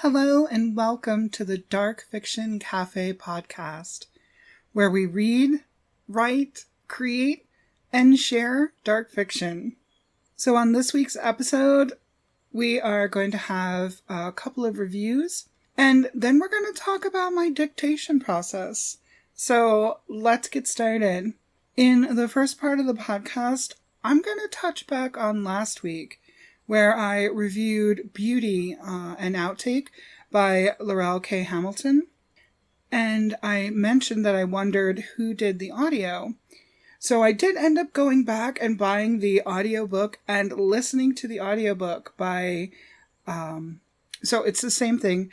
Hello and welcome to the Dark Fiction Café podcast, where we read, write, create, and share dark fiction. So on this week's episode, we are going to have a couple of reviews, and then we're going to talk about my dictation process. So let's get started. In the first part of the podcast, I'm going to touch back on last week, where I reviewed Beauty, an outtake by Laurell K. Hamilton. And I mentioned that I wondered who did the audio. So I did end up going back and buying the audiobook and listening to the audiobook by, so it's the same thing,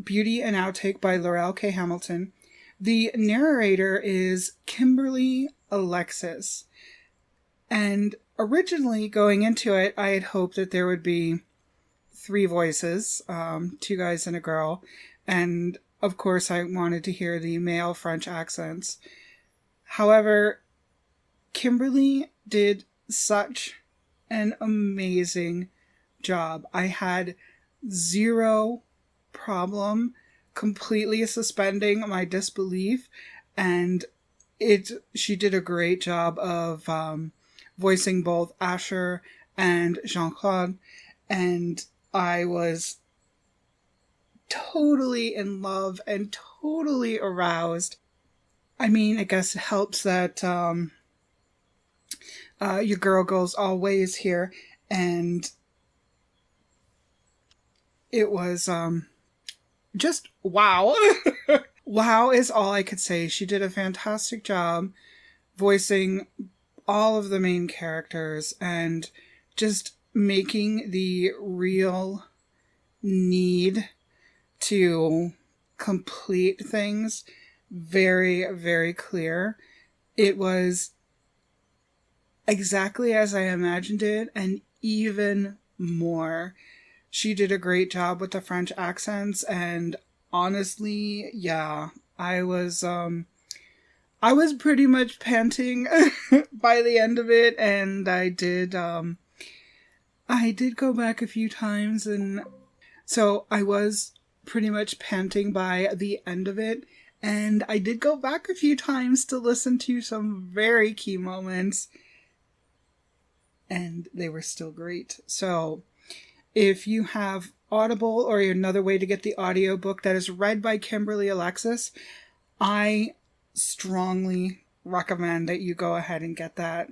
Beauty, an outtake by Laurell K. Hamilton. The narrator is Kimberly Alexis. And originally, going into it, I had hoped that there would be three voices, two guys and a girl, and of course I wanted to hear the male French accents. However, Kimberly did such an amazing job. I had zero problem completely suspending my disbelief, and she did a great job of voicing both Asher and Jean-Claude, and I was totally in love and totally aroused. I mean, I guess it helps that your girl goes all ways here, and it was just wow. Wow is all I could say. She did a fantastic job voicing all of the main characters and just making the real need to complete things very, very clear. It was exactly as I imagined it, and even more. She did a great job with the French accents, and honestly, yeah, I was pretty much panting by the end of it, and I did go back a few times, and so I was pretty much panting by the end of it, and I did go back a few times to listen to some very key moments, and they were still great. So if you have Audible or another way to get the audiobook that is read by Kimberly Alexis, I strongly recommend that you go ahead and get that,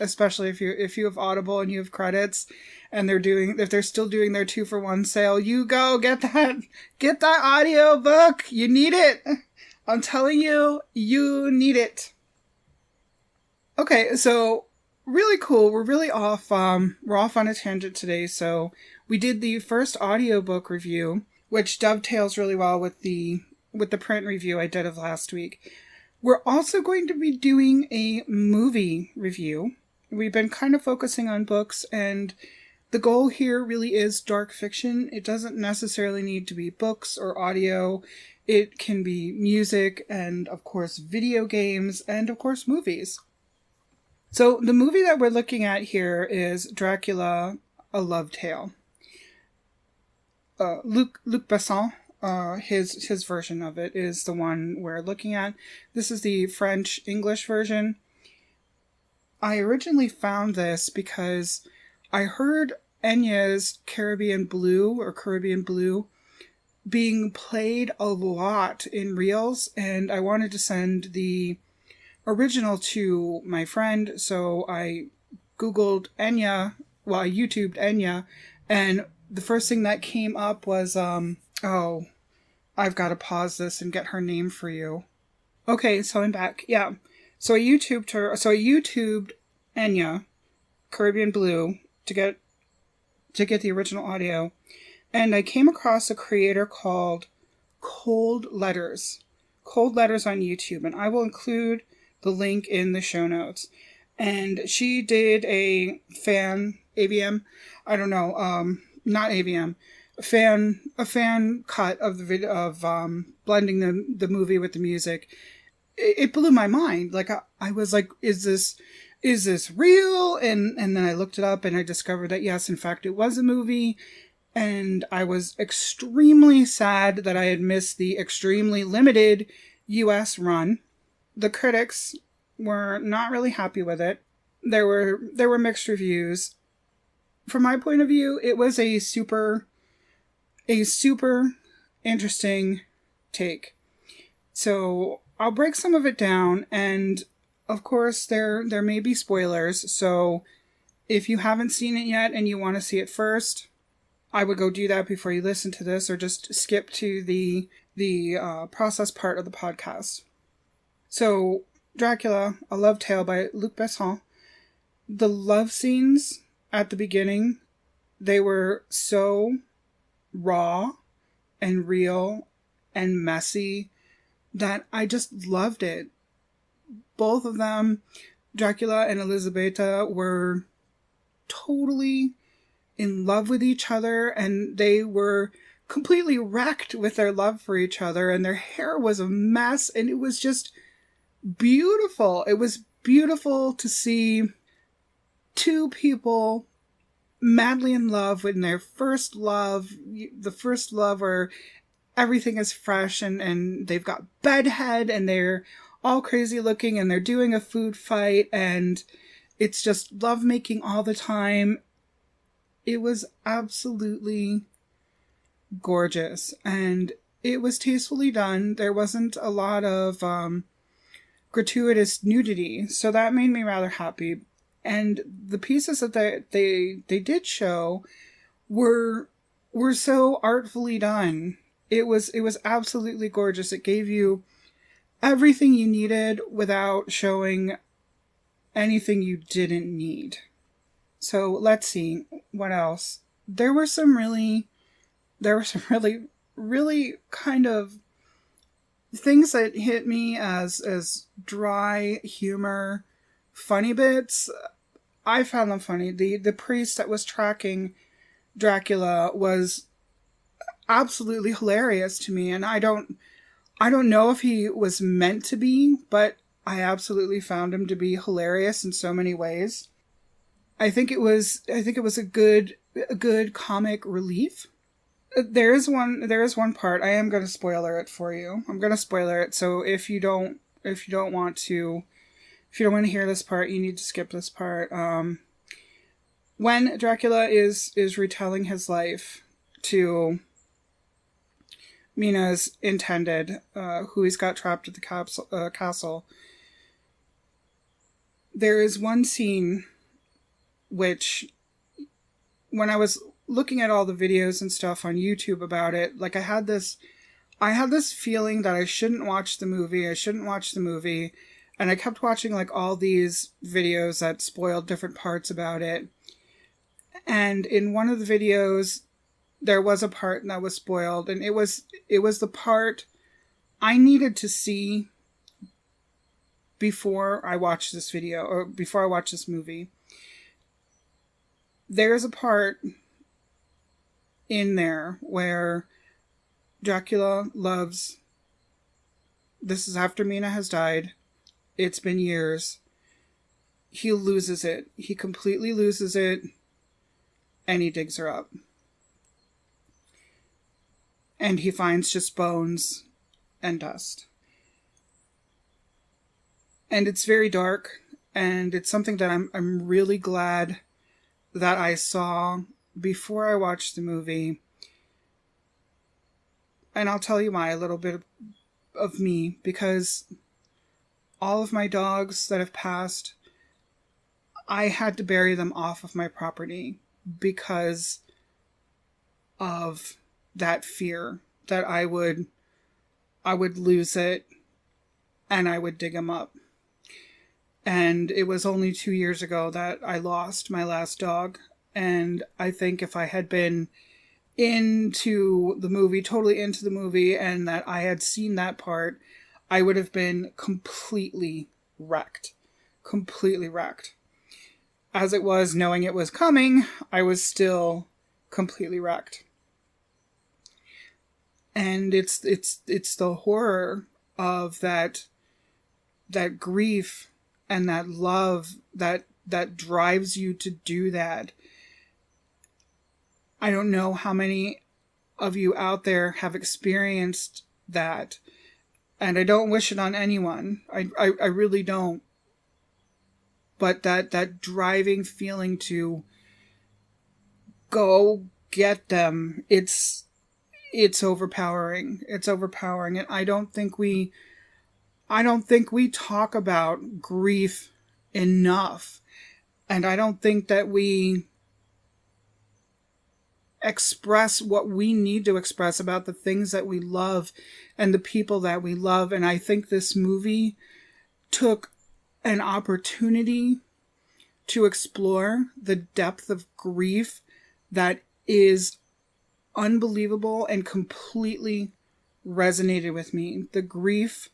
especially if you have Audible and you have credits and if they're still doing their 2-for-1 sale. You go get that audiobook. You need it. I'm telling you, you need it. Okay, so really cool. We're really off. We're off on a tangent today. So we did the first audiobook review, which dovetails really well with the print review I did of last week. We're also going to be doing a movie review. We've been kind of focusing on books, and the goal here really is dark fiction. It doesn't necessarily need to be books or audio. It can be music and, of course, video games and, of course, movies. So the movie that we're looking at here is Dracula, A Love Tale. Luc Besson, his version of it is the one we're looking at. This is the French-English version. I originally found this because I heard Enya's Caribbean Blue being played a lot in reels, and I wanted to send the original to my friend, so I googled Enya, I YouTubed Enya, and the first thing that came up was, I've got to pause this and get her name for you. Okay, so I'm back. Yeah. So I YouTubed Enya, Caribbean Blue, to get the original audio. And I came across a creator called Cold Letters on YouTube. And I will include the link in the show notes. And she did a fan cut of the video of blending the movie with the music. It blew my mind. Like I was like, is this real? And then I looked it up and I discovered that yes, in fact, it was a movie. And I was extremely sad that I had missed the extremely limited US run. The critics were not really happy with it. There were mixed reviews. From my point of view, it was a super interesting take. So I'll break some of it down, and of course there may be spoilers, so if you haven't seen it yet and you want to see it first, I would go do that before you listen to this, or just skip to the process part of the podcast. So, Dracula, A Love Tale by Luc Besson. The love scenes at the beginning, they were so raw and real and messy that I just loved it. Both of them, Dracula and Elisabetta, were totally in love with each other, and they were completely wrecked with their love for each other, and their hair was a mess, and it was just beautiful. It was beautiful to see two people madly in love with their first love, the first love where everything is fresh, and they've got bedhead, and they're all crazy looking, and they're doing a food fight, and it's just lovemaking all the time. It was absolutely gorgeous, and it was tastefully done. There wasn't a lot of gratuitous nudity, so that made me rather happy. And the pieces that they did show were so artfully done. It was absolutely gorgeous. It gave you everything you needed without showing anything you didn't need. So let's see what else. There were some really kind of things that hit me as dry humor, funny bits. I found them funny. The priest that was tracking Dracula was absolutely hilarious to me, and I don't know if he was meant to be, but I absolutely found him to be hilarious in so many ways. I think it was a good comic relief. There is one part. I am going to spoiler it for you. I'm going to spoiler it. So if you don't want to hear this part, you need to skip this part. When Dracula is retelling his life to Mina's intended, who he's got trapped at the castle, there is one scene which, when I was looking at all the videos and stuff on YouTube about it, like I had this feeling that I shouldn't watch the movie, and I kept watching like all these videos that spoiled different parts about it. And in one of the videos, there was a part that was spoiled, and it was the part I needed to see before I watched this video, or before I watched this movie. There's a part in there where Dracula loves, this is after Mina has died, it's been years, he loses it. He completely loses it, and he digs her up. And he finds just bones and dust. And it's very dark, and it's something that I'm really glad that I saw before I watched the movie. And I'll tell you why, a little bit of me, because all of my dogs that have passed, I had to bury them off of my property because of that fear that I would lose it and I would dig them up. And it was only 2 years ago that I lost my last dog. And I think if I had been totally into the movie, and that I had seen that part, I would have been completely wrecked. Completely wrecked. As it was, knowing it was coming, I was still completely wrecked. And it's the horror of that grief and that love that drives you to do that. I don't know how many of you out there have experienced that. And I don't wish it on anyone. I really don't. But that driving feeling to go get them, it's overpowering. It's overpowering. And I don't think we talk about grief enough. And I don't think that we express what we need to express about the things that we love and the people that we love. And I think this movie took an opportunity to explore the depth of grief that is unbelievable and completely resonated with me. The grief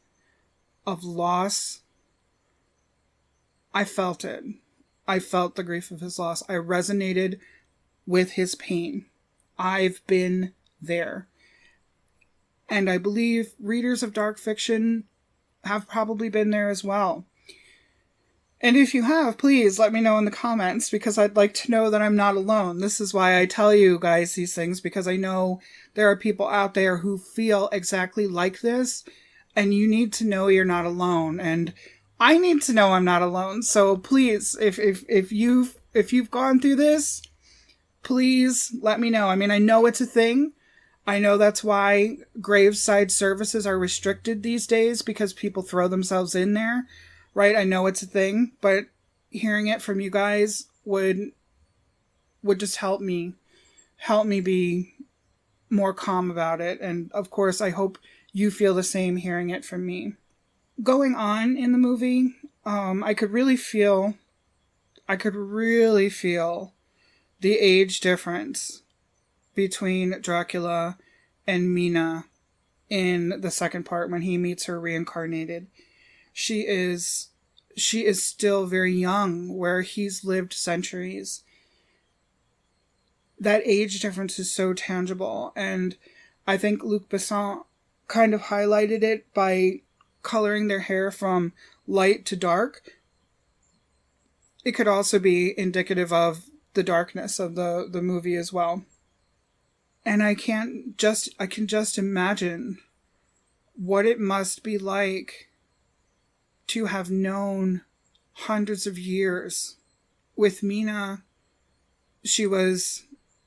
of loss, I felt it. I felt the grief of his loss. I resonated with his pain. I've been there. And I believe readers of dark fiction have probably been there as well. And if you have, please let me know in the comments, because I'd like to know that I'm not alone. This is why I tell you guys these things, because I know there are people out there who feel exactly like this, and you need to know you're not alone. And I need to know I'm not alone. So please, if you've gone through this, please let me know. I mean, I know it's a thing. I know that's why graveside services are restricted these days, because people throw themselves in there, right? I know it's a thing, but hearing it from you guys would just help me be more calm about it. And of course, I hope you feel the same hearing it from me. Going on in the movie, I could really feel the age difference between Dracula and Mina in the second part when he meets her reincarnated. She is still very young, where he's lived centuries. That age difference is so tangible, and I think Luc Besson kind of highlighted it by coloring their hair from light to dark. It could also be indicative of the darkness of the movie as well. And I can just imagine what it must be like to have known hundreds of years. With Mina, she was,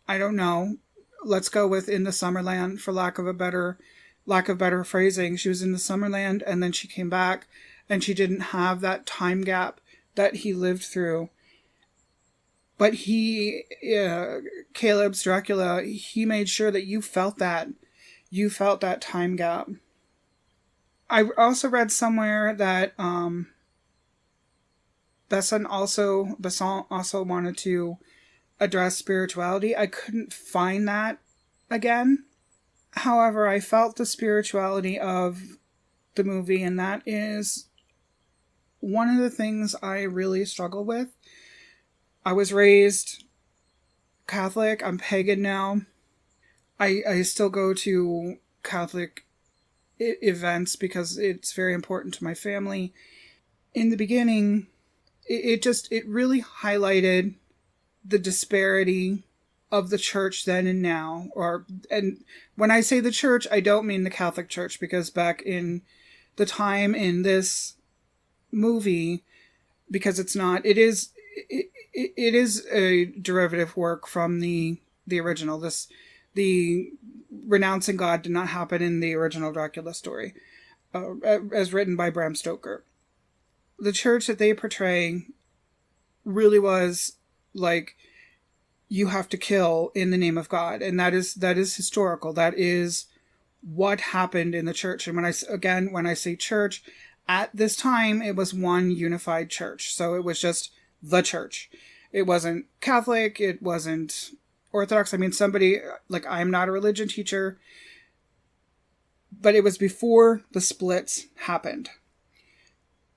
I don't know, let's go with in the Summerland for lack of better phrasing. She was in the Summerland, and then she came back, and she didn't have that time gap that he lived through. But Caleb's Dracula, he made sure that you felt that. You felt that time gap. I also read somewhere that Besson also wanted to address spirituality. I couldn't find that again. However, I felt the spirituality of the movie, and that is one of the things I really struggle with. I was raised Catholic. I'm pagan now. I still go to Catholic events because it's very important to my family. In the beginning, it really highlighted the disparity of the church then and now. And when I say the church, I don't mean the Catholic Church, because back in the time in this movie, because it's not, it is a derivative work from the original. The renouncing God did not happen in the original Dracula story, as written by Bram Stoker. The church that they portray really was like, you have to kill in the name of God, and that is historical. That is what happened in the church. And when I say church, at this time it was one unified church, so it was just the church. It wasn't Catholic, it wasn't Orthodox. I mean, I'm not a religion teacher, but it was before the splits happened.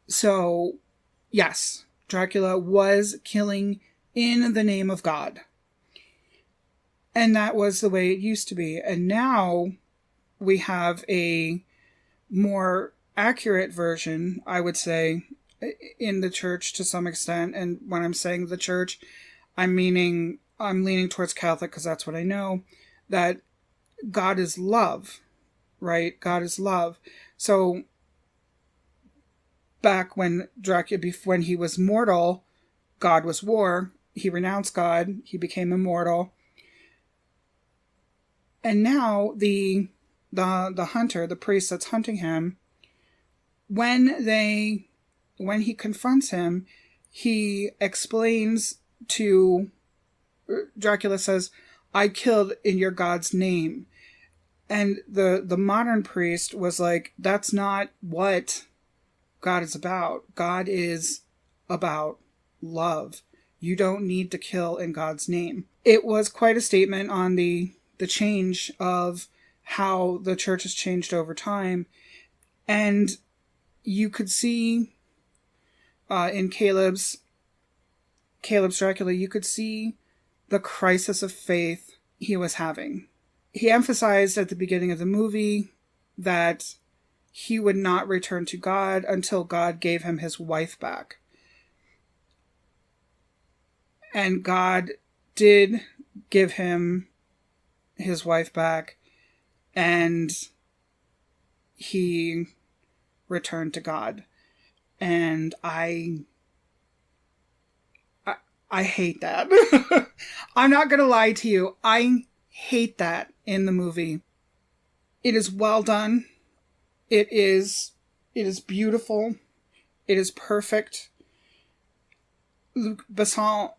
So, yes, Dracula was killing in the name of God. And that was the way it used to be. And now we have a more accurate version, I would say, in the church to some extent. And when I'm saying the church, I'm meaning I'm leaning towards Catholic because that's what I know, that God is love, right? God is love. So back when Dracula, when he was mortal, God was war. He renounced God. He became immortal. And now the hunter, the priest that's hunting him, when he confronts him, he explains to Dracula, says, "I killed in your God's name." And the modern priest was like, that's not what God is about. God is about love. You don't need to kill in God's name. It was quite a statement on the change of how the church has changed over time. And you could see in Caleb's Dracula, you could see the crisis of faith he was having. He emphasized at the beginning of the movie that he would not return to God until God gave him his wife back. And God did give him his wife back, and he returned to God. And I hate that. I'm not going to lie to you. I hate that in the movie. It is well done. It is beautiful. It is perfect. Luc Besson,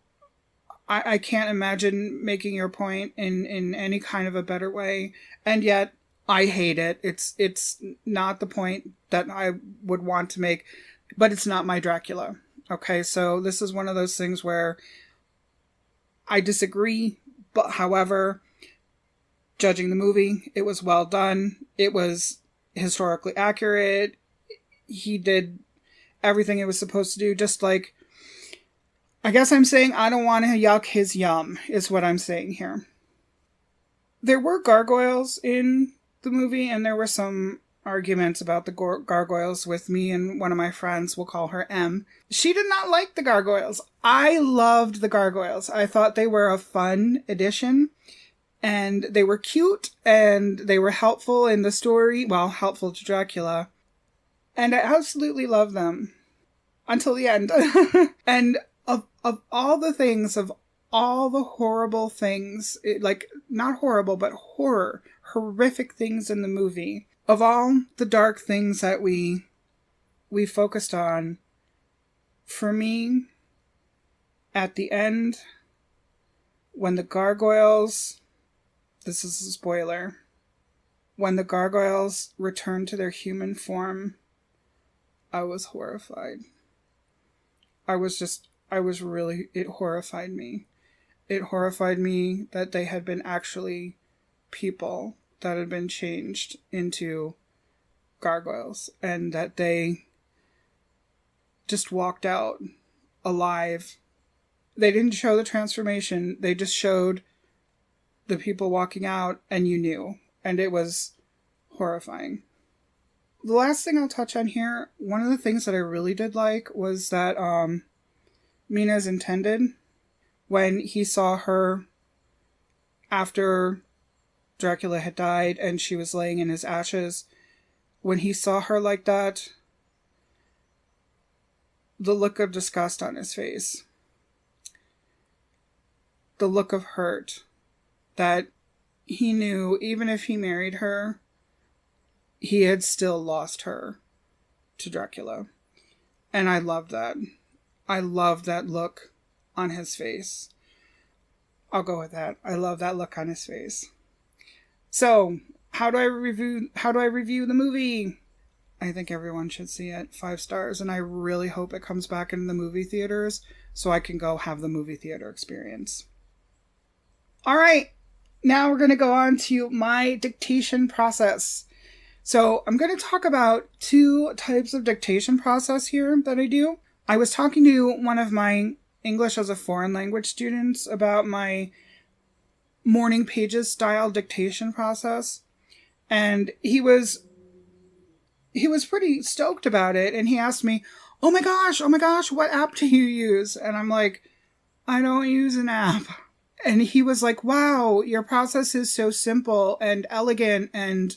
I can't imagine making your point in any kind of a better way. And yet, I hate it. It's not the point that I would want to make, but it's not my Dracula. Okay, so this is one of those things where I disagree, but however, judging the movie, it was well done. It was historically accurate. He did everything it was supposed to do, just like, I guess I'm saying I don't want to yuck his yum, is what I'm saying here. There were gargoyles in the movie, and there were some arguments about the gargoyles with me and one of my friends. We'll call her M. She did not like the gargoyles. I loved the gargoyles. I thought they were a fun addition, and they were cute, and they were helpful in the story. Well, helpful to Dracula. And I absolutely loved them until the end. And of all the things, of all the horrible things, like, not horrible, but horrific things in the movie, of all the dark things that we focused on, for me, at the end, when the gargoyles, this is a spoiler, when the gargoyles returned to their human form, I was horrified. It horrified me. It horrified me that they had been actually people that had been changed into gargoyles, and that they just walked out alive. They didn't show the transformation. They just showed the people walking out, and you knew. And it was horrifying. The last thing I'll touch on here, one of the things that I really did like was that Mina's intended, when he saw her after Dracula had died and she was laying in his ashes, when he saw her like that, the look of disgust on his face, the look of hurt, that he knew even if he married her, he had still lost her to Dracula. And I loved that. I loved that look on his face. I'll go with that. I love that look on his face. So, how do I review the movie? I think everyone should see it. 5 stars. And I really hope it comes back into the movie theaters so I can go have the movie theater experience. All right. Now we're going to go on to my dictation process. So I'm going to talk about 2 types of dictation process here that I do. I was talking to one of my English as a foreign language students about my morning pages style dictation process. And he was pretty stoked about it. And he asked me, oh my gosh, what app do you use? And I'm like, I don't use an app. And he was like, wow, your process is so simple and elegant, and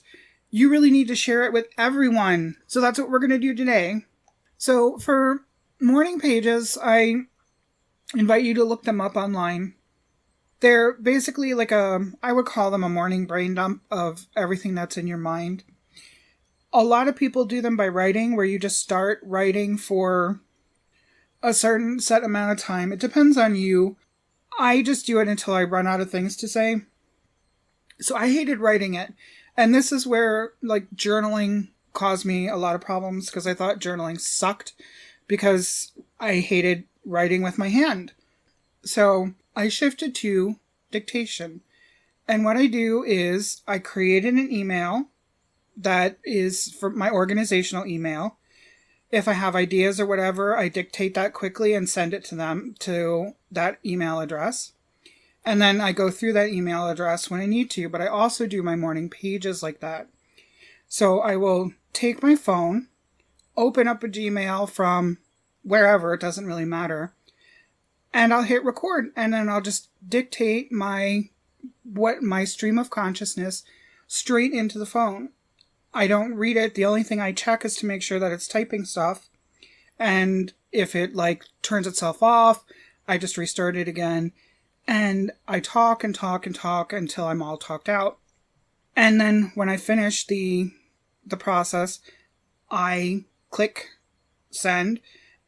you really need to share it with everyone. So that's what we're going to do today. So for morning pages, I invite you to look them up online. They're basically like I would call them a morning brain dump of everything that's in your mind. A lot of people do them by writing, where you just start writing for a certain set amount of time. It depends on you. I just do it until I run out of things to say. So I hated writing it. And this is where like journaling caused me a lot of problems, because I thought journaling sucked because I hated writing with my hand. So I shifted to dictation. And what I do is I created an email that is for my organizational email. If I have ideas or whatever, I dictate that quickly and send it to them to that email address. And then I go through that email address when I need to, but I also do my morning pages like that. So I will take my phone, open up a Gmail from wherever, it doesn't really matter, and I'll hit record, and then I'll just dictate my stream of consciousness straight into the phone. I don't read it. The only thing I check is to make sure that it's typing stuff. And if it like turns itself off, I just restart it again. And I talk and talk and talk until I'm all talked out. And then when I finish the process, I click send,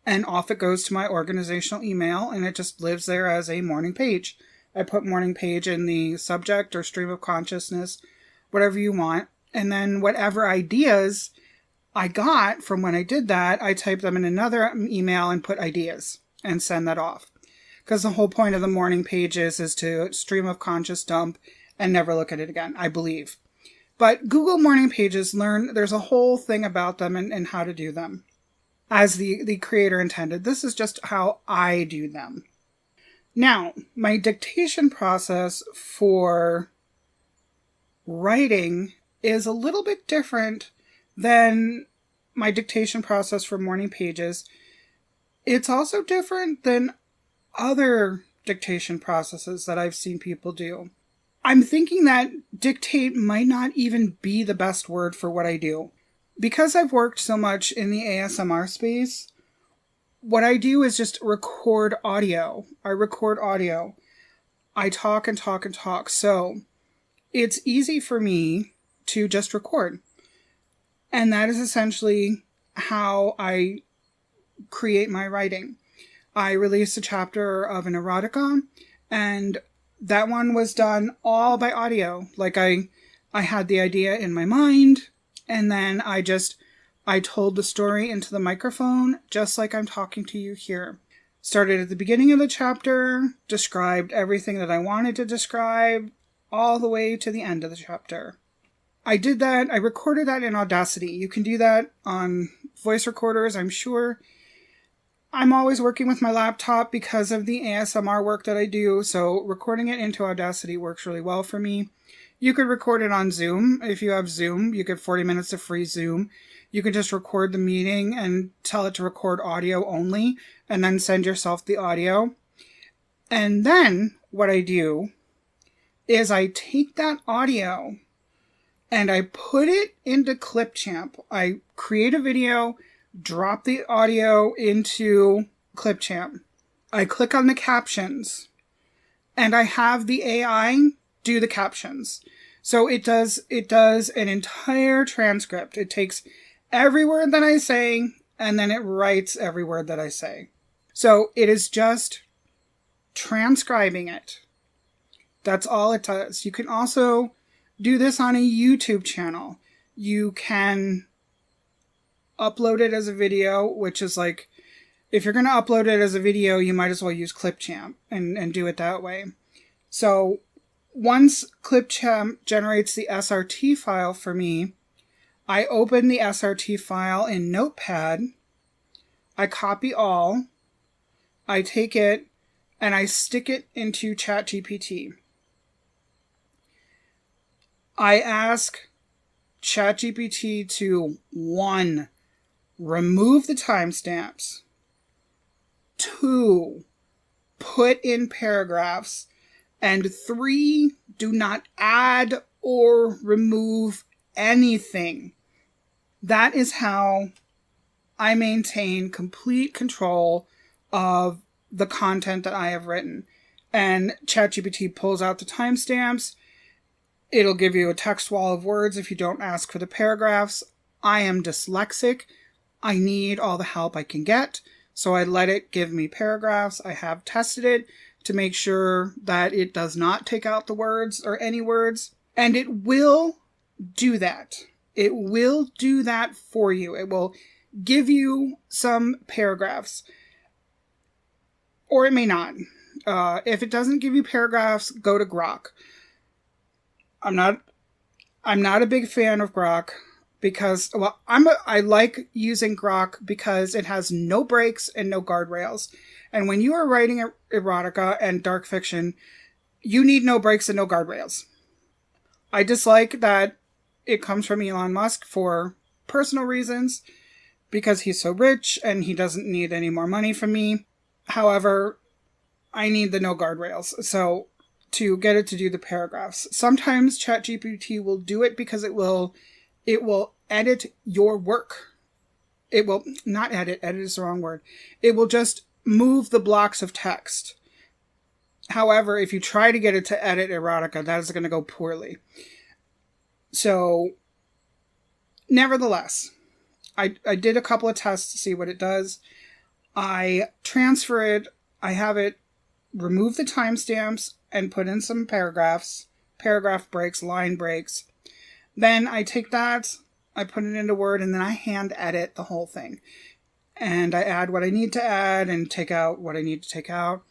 and off it goes to my organizational email, and it just lives there as a morning page. I put morning page in the subject or stream of consciousness, whatever you want. And then whatever ideas I got from when I did that, I type them in another email and put ideas and send that off. Because the whole point of the morning pages is to stream of conscious dump and never look at it again, I believe. But Google morning pages, there's a whole thing about them and how to do them as the creator intended. This is just how I do them. Now, my dictation process for writing is a little bit different than my dictation process for morning pages. It's also different than other dictation processes that I've seen people do. I'm thinking that dictate might not even be the best word for what I do. Because I've worked so much in the ASMR space, what I do is just record audio. I record audio. I talk and talk and talk. So it's easy for me to just record. And that is essentially how I create my writing. I released a chapter of an erotica, and that one was done all by audio. Like I had the idea in my mind, and then I told the story into the microphone, just like I'm talking to you here. Started at the beginning of the chapter, described everything that I wanted to describe, all the way to the end of the chapter. I did that. I recorded that in Audacity. You can do that on voice recorders, I'm sure. I'm always working with my laptop because of the ASMR work that I do, so recording it into Audacity works really well for me. You could record it on Zoom. If you have Zoom, you get 40 minutes of free Zoom. You could just record the meeting and tell it to record audio only, and then send yourself the audio. And then what I do is I take that audio and I put it into Clipchamp. I create a video, drop the audio into Clipchamp. I click on the captions, and I have the AI do the captions. So it does an entire transcript. It takes every word that I say, and then it writes every word that I say. So it is just transcribing it. That's all it does. You can also do this on a YouTube channel. You can upload it as a video, which is like, if you're going to upload it as a video, you might as well use Clipchamp and do it that way. So once Clipchamp generates the SRT file for me, I open the SRT file in Notepad, I copy all, I take it, and I stick it into ChatGPT. I ask ChatGPT to 1, remove the timestamps, 2, put in paragraphs, And 3, do not add or remove anything. That is how I maintain complete control of the content that I have written. And ChatGPT pulls out the timestamps. It'll give you a text wall of words if you don't ask for the paragraphs. I am dyslexic. I need all the help I can get. So I let it give me paragraphs. I have tested it to make sure that it does not take out the words or any words. And it will do that. It will do that for you. It will give you some paragraphs. Or it may not. If it doesn't give you paragraphs, go to Grok. I'm not a big fan of Grok because, well, I like using Grok because it has no breaks and no guardrails. And when you are writing erotica and dark fiction, you need no breaks and no guardrails. I dislike that it comes from Elon Musk for personal reasons because he's so rich and he doesn't need any more money from me. However, I need the no guardrails. So to get it to do the paragraphs. Sometimes ChatGPT will do it because it will edit your work. It will not edit is the wrong word. It will just move the blocks of text. However, if you try to get it to edit erotica, that is going to go poorly. So, nevertheless, I did a couple of tests to see what it does. I transfer it. I have it remove the timestamps and put in some paragraphs, paragraph breaks, line breaks. Then I take that, I put it into Word, and then I hand edit the whole thing. And I add what I need to add and take out what I need to take out.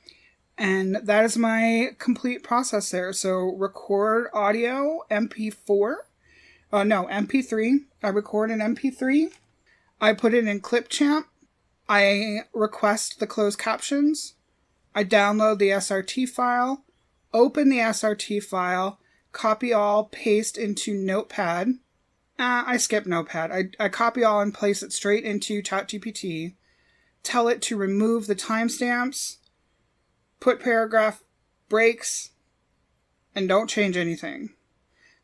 And that is my complete process there. So record audio, MP3. I record an MP3. I put it in Clipchamp. I request the closed captions. I download the SRT file, open the SRT file, copy all, paste into Notepad. I skip Notepad. I copy all and place it straight into ChatGPT. Tell it to remove the timestamps, put paragraph breaks, and don't change anything.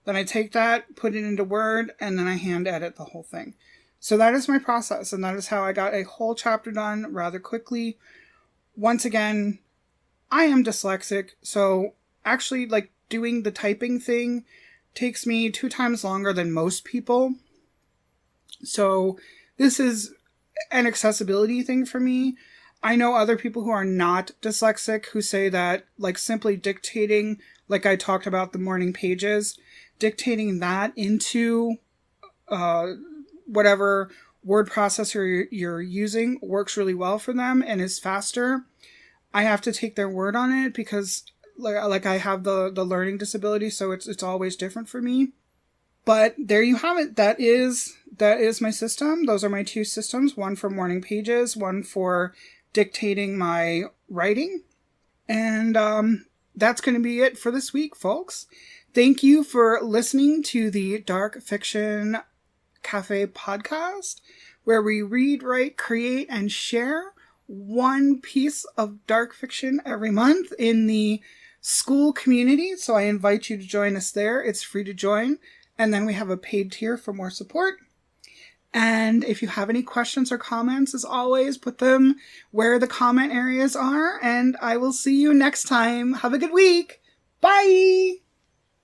Then I take that, put it into Word, and then I hand edit the whole thing. So that is my process, and that is how I got a whole chapter done rather quickly. Once again, I am dyslexic, so actually, doing the typing thing takes me 2 times longer than most people. So this is an accessibility thing for me. I know other people who are not dyslexic who say that, simply dictating, like I talked about the morning pages, dictating that into whatever word processor you're using works really well for them and is faster. I have to take their word on it because I have the learning disability, so it's always different for me. But there you have it. That is my system. Those are my 2 systems, one for morning pages, one for dictating my writing. And that's going to be it for this week, folks. Thank you for listening to the Dark Fiction Café podcast, where we read, write, create, and share one piece of dark fiction every month in the school community. So I invite you to join us there. It's free to join. And then we have a paid tier for more support. And if you have any questions or comments, as always, put them where the comment areas are. And I will see you next time. Have a good week. Bye.